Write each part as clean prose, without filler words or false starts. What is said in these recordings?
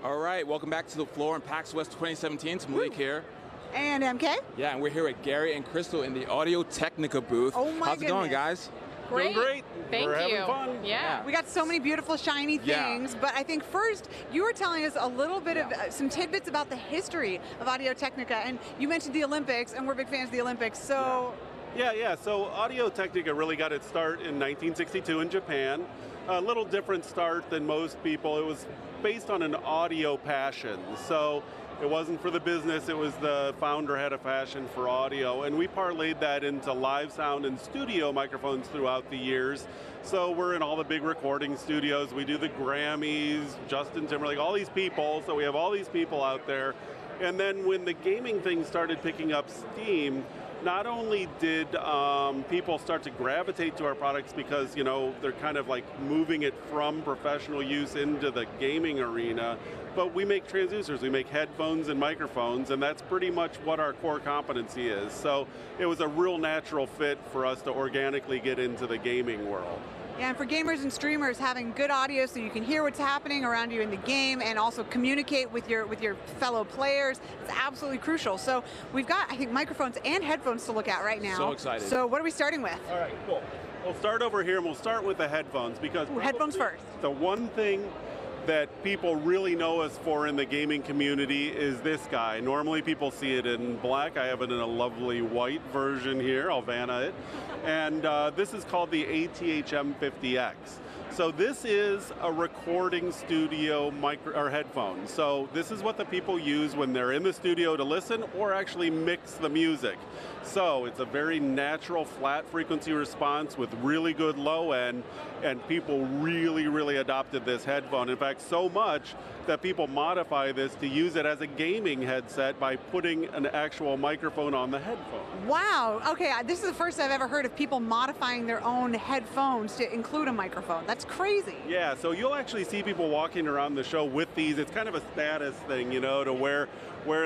All right, welcome back to the floor in PAX West 2017. It's Malik here. And MK. Yeah, and we're here with Gary and Crystal in the Audio-Technica booth. Oh my How's it going, guys? Great. Doing great. Thank We're you. having fun. Yeah. We got so many beautiful, shiny things, but I think first, you were telling us a little bit of some tidbits about the history of Audio-Technica, and you mentioned the Olympics, and we're big fans of the Olympics, so... Yeah. So Audio-Technica really got its start in 1962 in Japan. A little different start than most people. It was based on an audio passion. So it wasn't for the business, it was the founder had a passion for audio, and we parlayed that into live sound and studio microphones throughout the years. So we're in all the big recording studios, we do the Grammys, Justin Timberlake, all these people, so we have all these people out there. And then when the gaming thing started picking up steam, not only did people start to gravitate to our products because, you know, they're kind of like moving it from professional use into the gaming arena, but we make transducers, we make headphones and microphones, and that's pretty much what our core competency is. So it was a real natural fit for us to organically get into the gaming world. Yeah, and for gamers and streamers, having good audio so you can hear what's happening around you in the game and also communicate with your fellow players is absolutely crucial. So we've got, I think, microphones and headphones to look at right now. So excited. So what are we starting with? All right, cool. We'll start over here and we'll start with the headphones because Headphones first. the one thing that people really know us for in the gaming community is this guy. Normally people see it in black. I have it in a lovely white version here. I'll Vanna it. And this is called the ATH-M50X. So this is a recording studio headphone. So this is what the people use when they're in the studio to listen or actually mix the music. So it's a very natural flat frequency response with really good low end, and people really adopted this headphone. In fact, so much that people modify this to use it as a gaming headset by putting an actual microphone on the headphone. Wow, okay, this is the first I've ever heard of people modifying their own headphones to include a microphone. That's crazy. Yeah, so you'll actually see people walking around the show with these. It's kind of a status thing, you know, to wear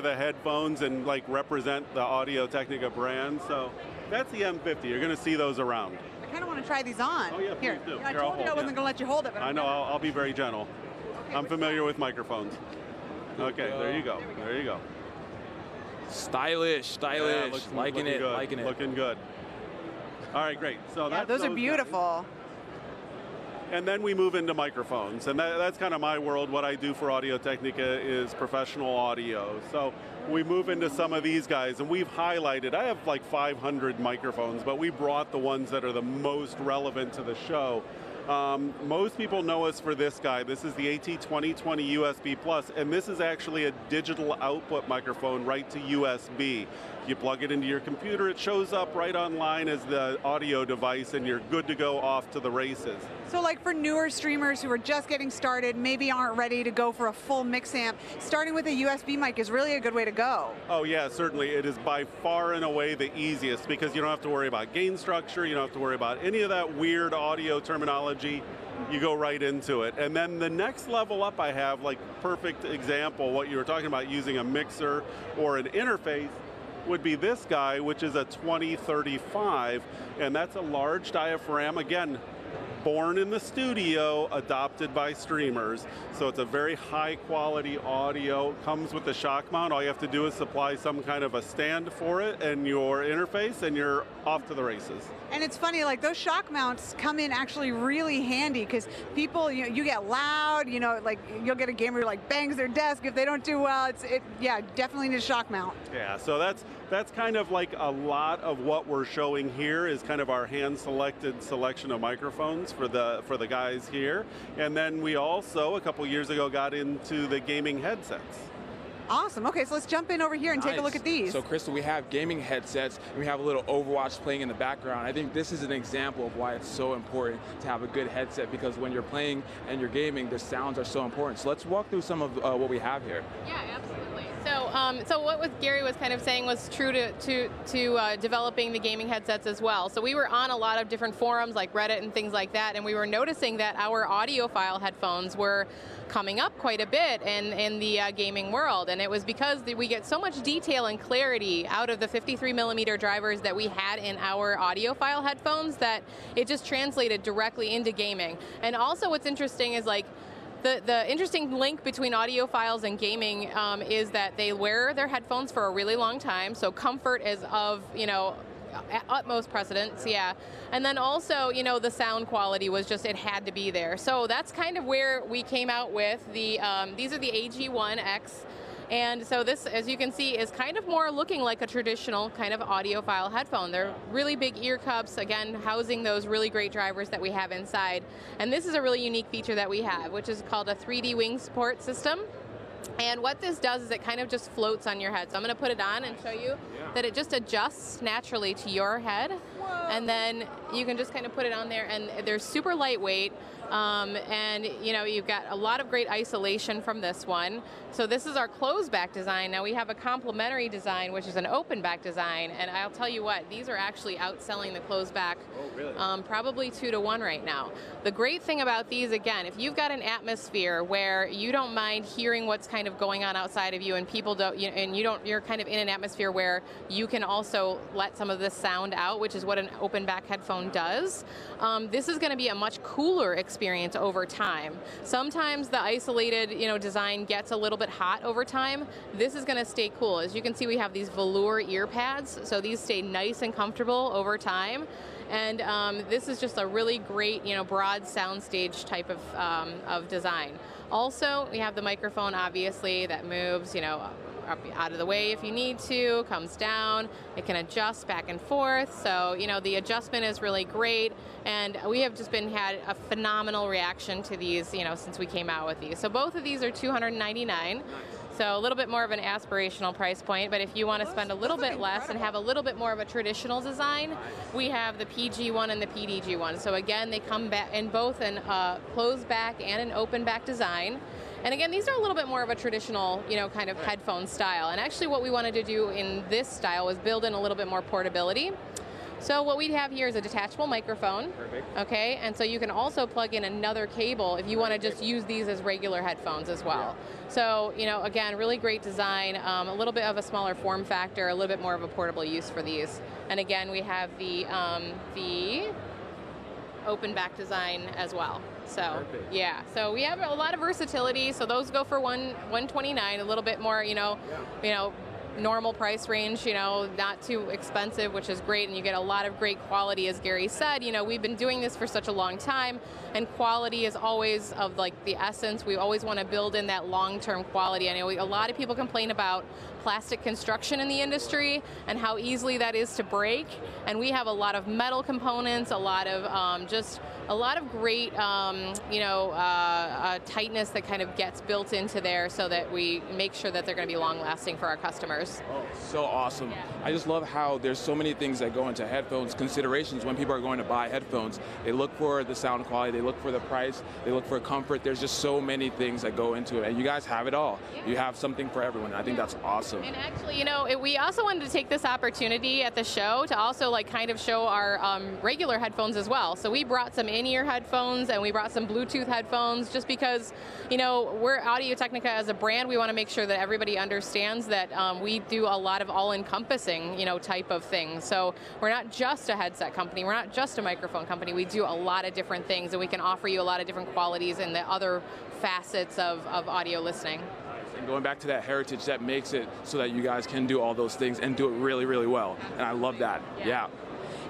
the headphones and like represent the Audio-Technica brand. So that's the M50. You're going to see those around. I kind of want to try these on. Oh yeah, Here. please do. You know, I Here, told you I wasn't going to let you hold it, but I know, I'll be very gentle. Okay, I'm familiar with microphones. Okay, there you go. There you go. Stylish, Yeah, liking it, good. liking it. Looking good. All right, great. So Yeah, that's those are guys. beautiful. And then we move into microphones, and that's kind of my world. What I do for Audio-Technica is professional audio. So we move into some of these guys, and we've highlighted, I have like 500 microphones, but we brought the ones that are the most relevant to the show. Most people know us for this guy. This is the AT2020 USB Plus, and this is actually a digital output microphone right to USB. You plug it into your computer, it shows up right online as the audio device, and you're good to go off to the races. So like for newer streamers who are just getting started, maybe aren't ready to go for a full mix amp, starting with a USB mic is really a good way to go. Oh yeah, certainly. It is by far and away the easiest because you don't have to worry about gain structure, you don't have to worry about any of that weird audio terminology. You go right into it. And then the next level up I have, like perfect example, what you were talking about using a mixer or an interface, would be this guy, which is a 2035, and that's a large diaphragm, again, born in the studio, adopted by streamers. So it's a very high quality audio, comes with the shock mount. All you have to do is supply some kind of a stand for it and your interface, and you're off to the races. And it's funny, like those shock mounts come in actually really handy because people, you know, you get loud, you know, like you'll get a gamer who like bangs their desk if they don't do well. Yeah, definitely need a shock mount. Yeah, so that's kind of like a lot of what we're showing here is kind of our hand-selected selection of microphones for the guys here. And then we also, a couple years ago, got into the gaming headsets. Awesome, okay, so let's jump in over here and take a look at these. So Crystal, we have gaming headsets, and we have a little Overwatch playing in the background. I think this is an example of why it's so important to have a good headset, because when you're playing and you're gaming, the sounds are so important. So let's walk through some of what we have here. Yeah, absolutely. So what Gary was kind of saying was true to developing the gaming headsets as well. So we were on a lot of different forums like Reddit and things like that, and we were noticing that our audiophile headphones were coming up quite a bit in the gaming world, and it was because we get so much detail and clarity out of the 53mm drivers that we had in our audiophile headphones that it just translated directly into gaming. And also what's interesting is like The interesting link between audiophiles and gaming is that they wear their headphones for a really long time, so comfort is of, utmost precedence, yeah. And then also, the sound quality was just, it had to be there. So that's kind of where we came out with the, these are the AG1X. And so this, as you can see, is kind of more looking like a traditional kind of audiophile headphone. They're really big ear cups, again, housing those really great drivers that we have inside. And this is a really unique feature that we have, which is called a 3D wing support system. And what this does is it kind of just floats on your head. So I'm going to put it on and show you that it just adjusts naturally to your head. Whoa. And then you can just kind of put it on there, and they're super lightweight. And you've got a lot of great isolation from this one. So this is our closed back design. Now we have a complementary design, which is an open back design. And I'll tell you what, these are actually outselling the closed back probably 2 to 1 right now. The great thing about these, again, if you've got an atmosphere where you don't mind hearing what's kind of going on outside of you, and people don't, you're kind of in an atmosphere where you can also let some of this sound out, which is what an open back headphone does. This is going to be a much cooler experience over time. Sometimes the isolated, design gets a little bit hot over time. This is going to stay cool. As you can see, we have these velour ear pads, so these stay nice and comfortable over time. And this is just a really great, broad soundstage type of design. Also, we have the microphone, obviously, that moves, up out of the way if you need to, comes down, it can adjust back and forth, so the adjustment is really great, and we have just had a phenomenal reaction to these since we came out with these. So both of these are $299. So a little bit more of an aspirational price point, but if you want to spend a little bit less and have a little bit more of a traditional design, we have the PG1 and the PDG1. So again, they come back in both an closed back and an open back design. And again, these are a little bit more of a traditional, kind of headphone style. And actually what we wanted to do in this style was build in a little bit more portability. So what we have here is a detachable microphone. Perfect. Okay, and so you can also plug in another cable if you want to just use these as regular headphones as well. Yeah. So, again, really great design, a little bit of a smaller form factor, a little bit more of a portable use for these. And again, we have the open back design as well. So perfect. Yeah, so we have a lot of versatility. So those go for $129, a little bit more, normal price range, not too expensive, which is great, and you get a lot of great quality. As Gary said, we've been doing this for such a long time, and quality is always of the essence. We always want to build in that long-term quality. I know a lot of people complain about plastic construction in the industry and how easily that is to break, and we have a lot of metal components, a lot of a lot of great tightness that kind of gets built into there, so that we make sure that they're going to be long-lasting for our customers. Oh, so awesome. Yeah. I just love how there's so many things that go into headphones considerations when people are going to buy headphones. They look for the sound quality, they look for the price, they look for comfort. There's just so many things that go into it, and you guys have it all. Yeah. You have something for everyone. I think that's awesome. And actually, we also wanted to take this opportunity at the show to also kind of show our regular headphones as well. So we brought some in-ear headphones, and we brought some Bluetooth headphones, just because, we're Audio-Technica as a brand. We want to make sure that everybody understands that we do a lot of all-encompassing, type of things. So we're not just a headset company. We're not just a microphone company. We do a lot of different things, and we can offer you a lot of different qualities in the other facets of audio listening. And going back to that heritage, that makes it so that you guys can do all those things and do it really, really well. And I love that. Yeah.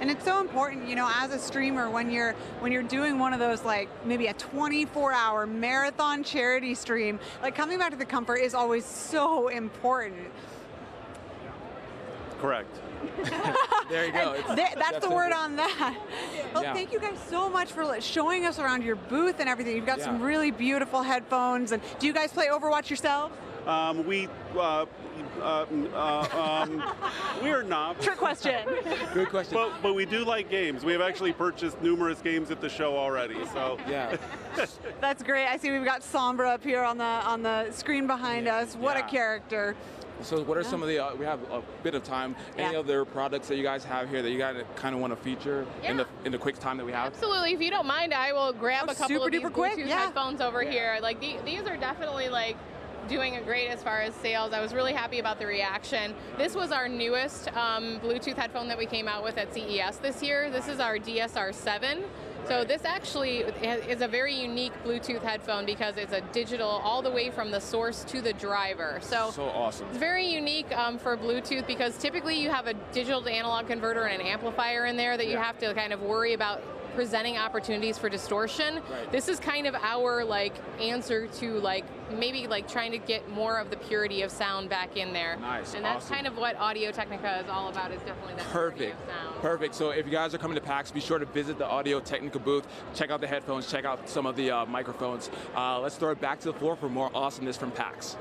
And it's so important, as a streamer, when you're doing one of those, maybe a 24-hour marathon charity stream, coming back to the comfort is always so important. Correct. There you go. That's the word on that. Well, thank you guys so much for showing us around your booth and everything. You've got some really beautiful headphones. And do you guys play Overwatch yourself? We are not. Trick question. Good question. But we do like games. We have actually purchased numerous games at the show already. So yeah. That's great. I see we've got Sombra up here on the screen behind us. What a character. So what are some of the, we have a bit of time, any other products that you guys have here that you guys kind of want to feature in the quick time that we have? Absolutely. If you don't mind, I will grab a couple of these Bluetooth headphones over here. These are definitely doing great as far as sales. I was really happy about the reaction. This was our newest Bluetooth headphone that we came out with at CES this year. This is our DSR7. So this actually is a very unique Bluetooth headphone because it's a digital all the way from the source to the driver. So awesome. It's very unique for Bluetooth because typically you have a digital to analog converter and an amplifier in there that you have to kind of worry about presenting opportunities for distortion. Right. This is kind of our answer to maybe trying to get more of the purity of sound back in there. Nice. And that's kind of what Audio-Technica is all about, is definitely that purity of sound. Perfect. So if you guys are coming to PAX, be sure to visit the Audio-Technica booth, check out the headphones, check out some of the microphones. Let's throw it back to the floor for more awesomeness from PAX.